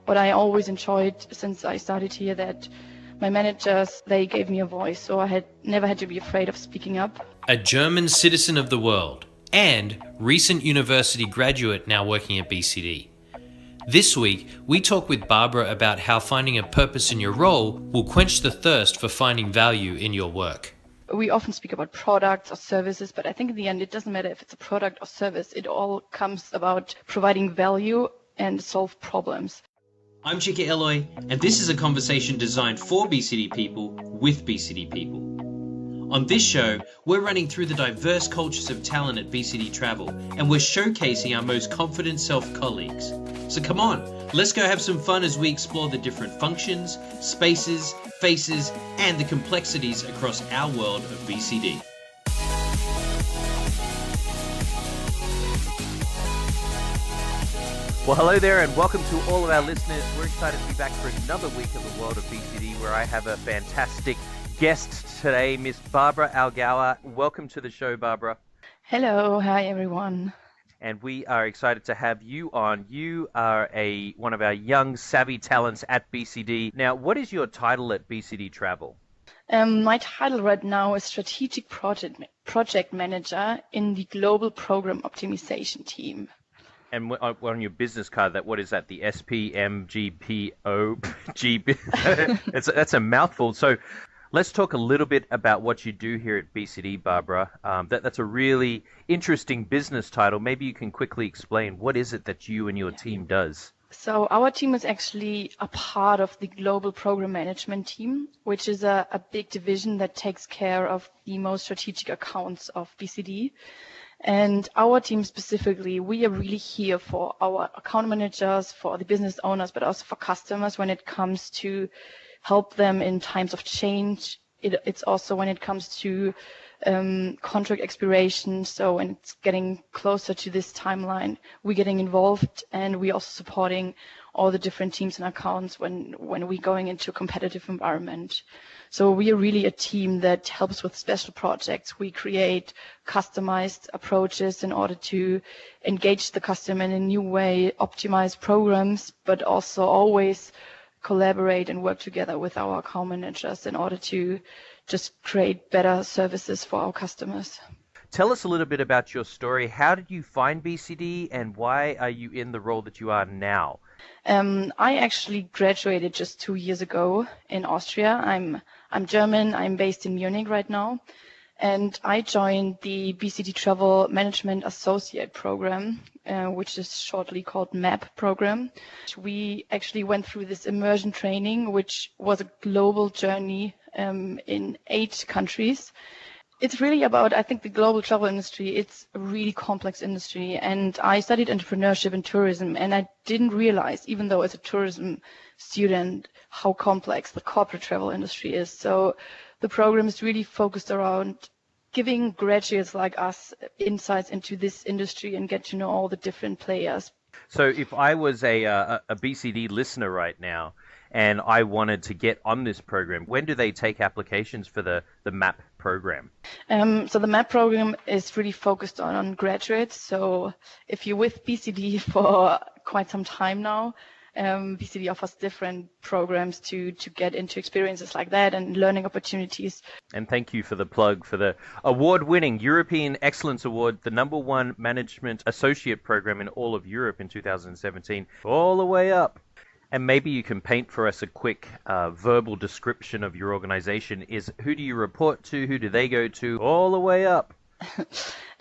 what I always enjoyed since I started here, that my managers, they gave me a voice, so I had never had to be afraid of speaking up. A German citizen of the world and recent university graduate now working at BCD. This week, we talk with Barbara about how finding a purpose in your role will quench the thirst for finding value in your work. We often speak about products or services, but I think in the end, it doesn't matter if it's a product or service. It all comes about providing value and solve problems. I'm Chika Eloy, and this is a conversation designed for BCD people with BCD people. On this show, we're running through the diverse cultures of talent at BCD Travel, and we're showcasing our most confident self-colleagues. So come on, let's go have some fun as we explore the different functions, spaces, faces, and the complexities across our world of BCD. Well, hello there and welcome to all of our listeners. We're excited to be back for another week of the world of BCD, where I have a fantastic guest today, Miss Barbara Allgäuer. Welcome to the show, Barbara. Hello, hi everyone. And we are excited to have you on. You are one of our young, savvy talents at BCD. Now, what is your title at BCD Travel? My title right now is Strategic Project Manager in the Global Program Optimization Team. And on your business card, what is that? The SPMGPO? That's a mouthful. So let's talk a little bit about what you do here at BCD, Barbara. That's a really interesting business title. Maybe you can quickly explain what is it that you and your team does. So our team is actually a part of the Global Program Management Team, which is a big division that takes care of the most strategic accounts of BCD. And our team specifically, we are really here for our account managers, for the business owners, but also for customers when it comes to help them in times of change. It's also when it comes to contract expiration. So when it's getting closer to this timeline, we're getting involved, and we're also supporting all the different teams and accounts when we're going into a competitive environment. So we are really a team that helps with special projects. We create customized approaches in order to engage the customer in a new way, optimize programs, but also always collaborate and work together with our account managers in order to just create better services for our customers. Tell us a little bit about your story. How did you find BCD, and why are you in the role that you are now? I actually graduated just 2 years ago in Austria. I'm German. I'm based in Munich right now. And I joined the BCD Travel Management Associate program, which is shortly called MAP program. We actually went through this immersion training, which was a global journey in 8 countries. It's really about, I think, the global travel industry. It's a really complex industry. And I studied entrepreneurship and tourism, and I didn't realize, even though as a tourism student, how complex the corporate travel industry is. So the program is really focused around giving graduates like us insights into this industry and get to know all the different players. So if I was a BCD listener right now, and I wanted to get on this program, when do they take applications for the MAP program? So the MAP program is really focused on graduates. So if you're with BCD for quite some time now, BCD offers different programs to get into experiences like that and learning opportunities. And thank you for the plug for the award-winning European Excellence Award, the #1 management associate program in all of Europe in 2017, all the way up. And maybe you can paint for us a quick verbal description of your organization. Who do you report to? Who do they go to? All the way up.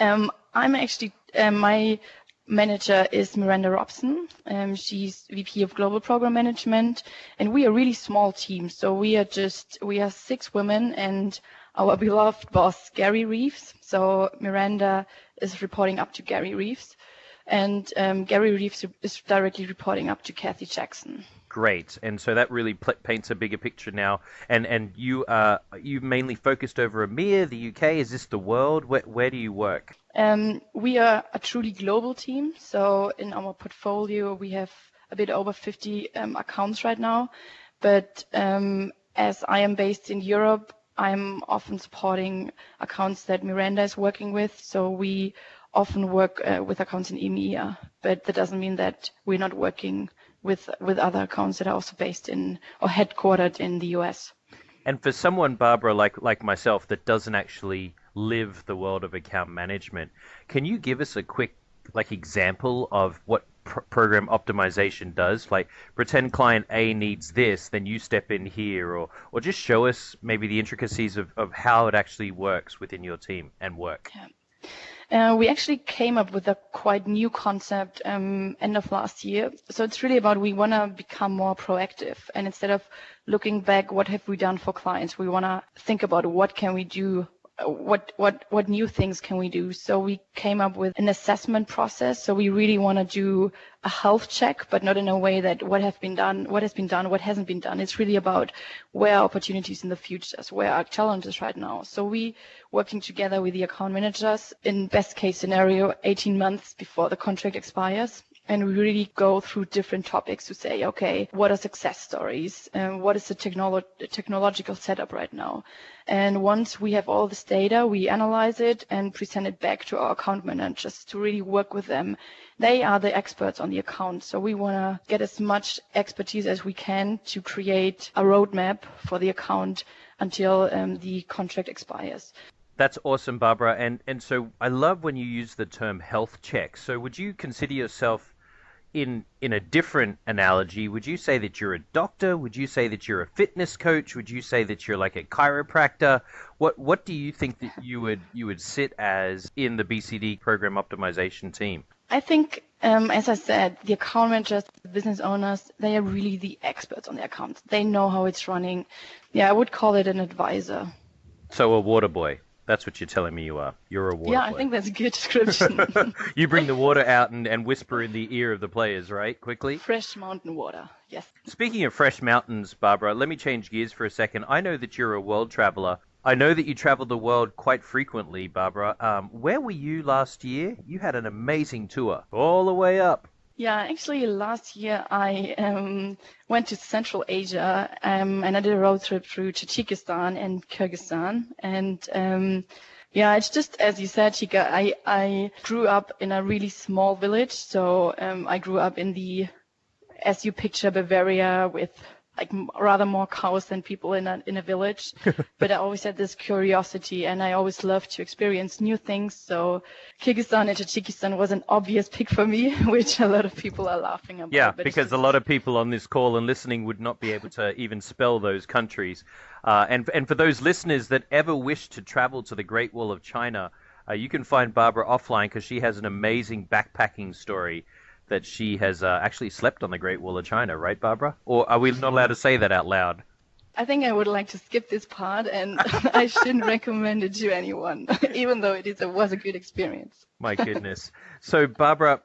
I'm actually, my manager is Miranda Robson. She's VP of Global Program Management, and we are a really small team. So we are 6 women and our beloved boss, Gary Reeves. So Miranda is reporting up to Gary Reeves. And Gary Reeves is directly reporting up to Kathy Jackson. Great, and so that really paints a bigger picture now. And you mainly focused over EMEA, the UK. Is this the world? Where do you work? We are a truly global team. So in our portfolio, we have a bit over 50 accounts right now. But as I am based in Europe, I'm often supporting accounts that Miranda is working with. So we often work with accounts in EMEA, but that doesn't mean that we're not working with other accounts that are also based in or headquartered in the US. And for someone, Barbara, like myself, that doesn't actually live the world of account management, can you give us a quick example of what program optimization does? Like, pretend client A needs this, then you step in here, or just show us maybe the intricacies of how it actually works within your team and work. We actually came up with a quite new concept end of last year. So it's really about we want to become more proactive. And instead of looking back, what have we done for clients, we want to think about what can we do, what new things can we do. So we came up with an assessment process. So we really want to do a health check, but not in a way that what has been done, what hasn't been done. It's really about where are opportunities in the future, where are challenges right now. So we working together with the account managers in best case scenario, 18 months before the contract expires. And we really go through different topics to say, okay, what are success stories? What is the technological setup right now? And once we have all this data, we analyze it and present it back to our account managers to really work with them. They are the experts on the account. So we want to get as much expertise as we can to create a roadmap for the account until the contract expires. That's awesome, Barbara. And so I love when you use the term health check. So would you consider yourself in a different analogy? Would you say that you're a doctor? Would you say that you're a fitness coach? Would you say that you're like a chiropractor? What do you think that you would sit as in the BCD program optimization team? I think, as I said, the account managers, the business owners, they are really the experts on the account. They know how it's running. Yeah, I would call it an advisor. So a water boy. That's what you're telling me you are. You're a water boy. Yeah, I think that's a good description. You bring the water out and whisper in the ear of the players, right? Quickly? Fresh mountain water, yes. Speaking of fresh mountains, Barbara, let me change gears for a second. I know that you're a world traveler. I know that you travel the world quite frequently, Barbara. Where were you last year? You had an amazing tour all the way up. Yeah, actually last year I went to Central Asia and I did a road trip through Tajikistan and Kyrgyzstan. And yeah, it's just as you said, Chika, I grew up in a really small village. So I grew up in the, as you picture, Bavaria with like rather more cows than people in a village. But I always had this curiosity and I always loved to experience new things. So Kyrgyzstan and Tajikistan was an obvious pick for me, which a lot of people are laughing about. Yeah, because a lot of people on this call and listening would not be able to even spell those countries. And for those listeners that ever wish to travel to the Great Wall of China, you can find Barbara offline because she has an amazing backpacking story that she has actually slept on the Great Wall of China, right, Barbara? Or are we not allowed to say that out loud? I think I would like to skip this part, and I shouldn't recommend it to anyone, even though it was a good experience. My goodness. So, Barbara,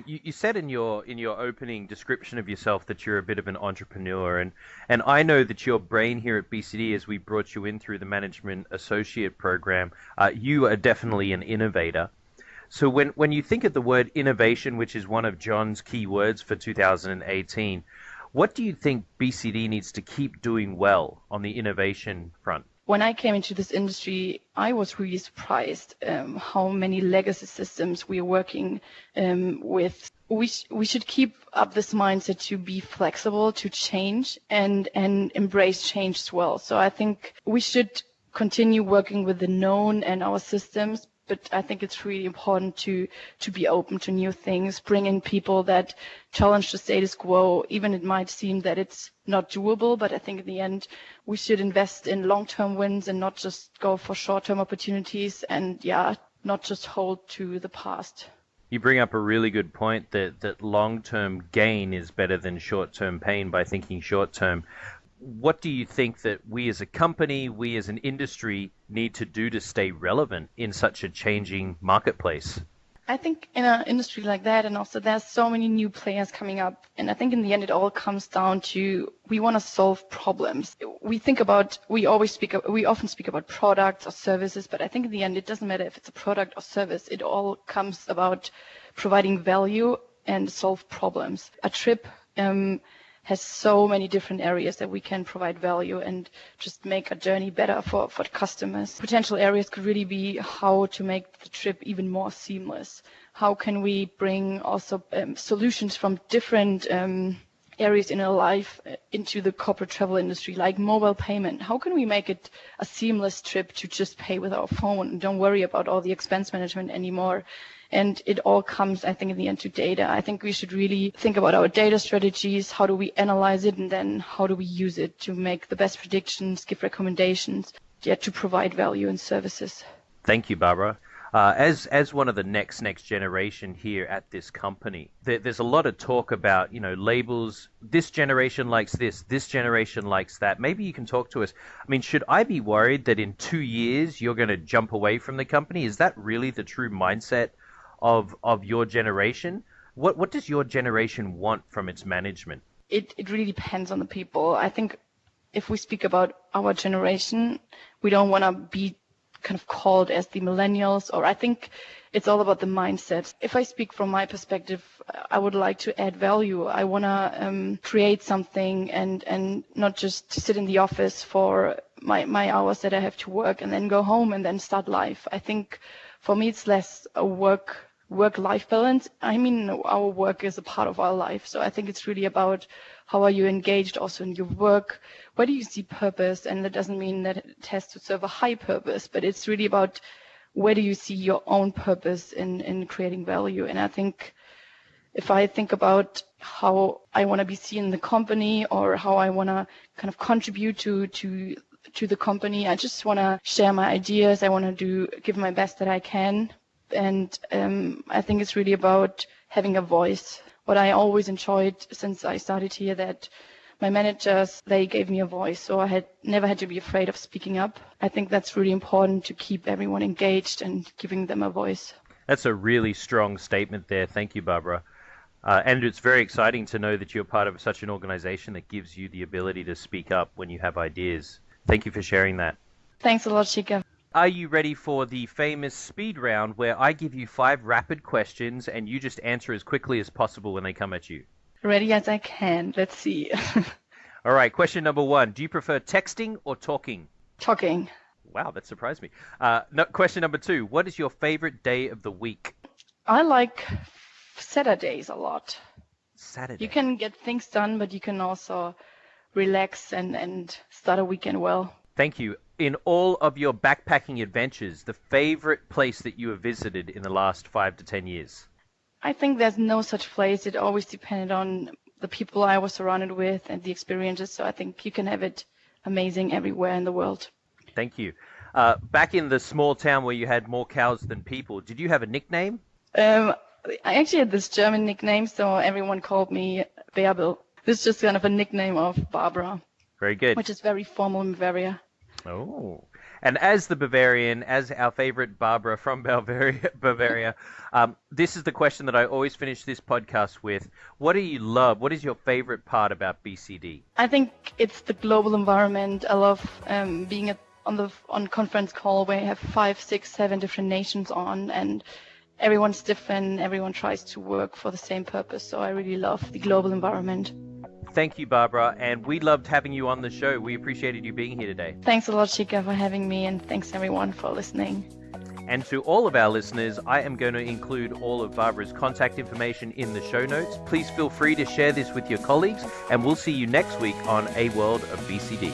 you said in your opening description of yourself that you're a bit of an entrepreneur, and I know that your brain here at BCD, as we brought you in through the Management Associate Program, you are definitely an innovator. So when you think of the word innovation, which is one of John's key words for 2018, what do you think BCD needs to keep doing well on the innovation front? When I came into this industry, I was really surprised how many legacy systems we are working with. We should keep up this mindset to be flexible, to change, and embrace change as well. So I think we should continue working with the known and our systems, but I think it's really important to be open to new things, bring in people that challenge the status quo, even it might seem that it's not doable, but I think in the end we should invest in long-term wins and not just go for short-term opportunities and not just hold to the past. You bring up a really good point that long-term gain is better than short-term pain by thinking short-term. What do you think that we as a company, we as an industry need to do to stay relevant in such a changing marketplace? I think in an industry like that, and also there's so many new players coming up, and I think in the end it all comes down to we want to solve problems. We often speak about products or services, but I think in the end it doesn't matter if it's a product or service. It all comes about providing value and solve problems. A trip has so many different areas that we can provide value and just make a journey better for customers. Potential areas could really be how to make the trip even more seamless. How can we bring also solutions from different areas in our life into the corporate travel industry, like mobile payment. How can we make it a seamless trip to just pay with our phone and don't worry about all the expense management anymore? And it all comes, I think, in the end to data. I think we should really think about our data strategies. How do we analyze it? And then how do we use it to make the best predictions, give recommendations, to provide value and services? Thank you, Barbara. As one of the next generation here at this company, there's a lot of talk about, labels. This generation likes this generation likes that. Maybe you can talk to us. I mean, should I be worried that in 2 years you're going to jump away from the company? Is that really the true mindset of your generation? What does your generation want from its management? It really depends on the people. I think if we speak about our generation, we don't want to be kind of called as the millennials, or I think it's all about the mindset. If I speak from my perspective, I would like to add value. I want to create something and not just sit in the office for my hours that I have to work and then go home and then start life. I think for me it's less a work-life balance. I mean, our work is a part of our life. So I think it's really about how are you engaged also in your work? Where do you see purpose? And that doesn't mean that it has to serve a high purpose, but it's really about where do you see your own purpose in creating value? And I think if I think about how I want to be seen in the company or how I want to kind of contribute to the company, I just want to share my ideas. I want to give my best that I can. And I think it's really about having a voice. What I always enjoyed since I started here, that my managers, they gave me a voice, so I had never had to be afraid of speaking up. I think that's really important to keep everyone engaged and giving them a voice. That's a really strong statement there. Thank you, Barbara. And it's very exciting to know that you're part of such an organization that gives you the ability to speak up when you have ideas. Thank you for sharing that. Thanks a lot, Chica. Are you ready for the famous speed round where I give you 5 rapid questions and you just answer as quickly as possible when they come at you? Ready as I can. Let's see. All right. Question number 1. Do you prefer texting or talking? Talking. Wow, that surprised me. Question number 2. What is your favorite day of the week? I like Saturdays a lot. Saturday. You can get things done, but you can also relax and start a weekend well. Thank you. In all of your backpacking adventures, the favorite place that you have visited in the last 5 to 10 years? I think there's no such place. It always depended on the people I was surrounded with and the experiences. So I think you can have it amazing everywhere in the world. Thank you. Back in the small town where you had more cows than people, did you have a nickname? I actually had this German nickname, so everyone called me Bärbel. This is just kind of a nickname of Barbara. Very good. Which is very formal in Bavaria. Oh. And as the Bavarian, as our favorite Barbara from Bavaria, this is the question that I always finish this podcast with. What do you love? What is your favorite part about BCD? I think it's the global environment. I love being on conference call where you have 5, 6, 7 different nations on, and everyone's different. Everyone tries to work for the same purpose. So I really love the global environment. Thank you, Barbara, and we loved having you on the show. We appreciated you being here today. Thanks a lot, Chica, for having me, and thanks everyone for listening. And to all of our listeners, I am going to include all of Barbara's contact information in the show notes. Please feel free to share this with your colleagues, and we'll see you next week on A World of BCD.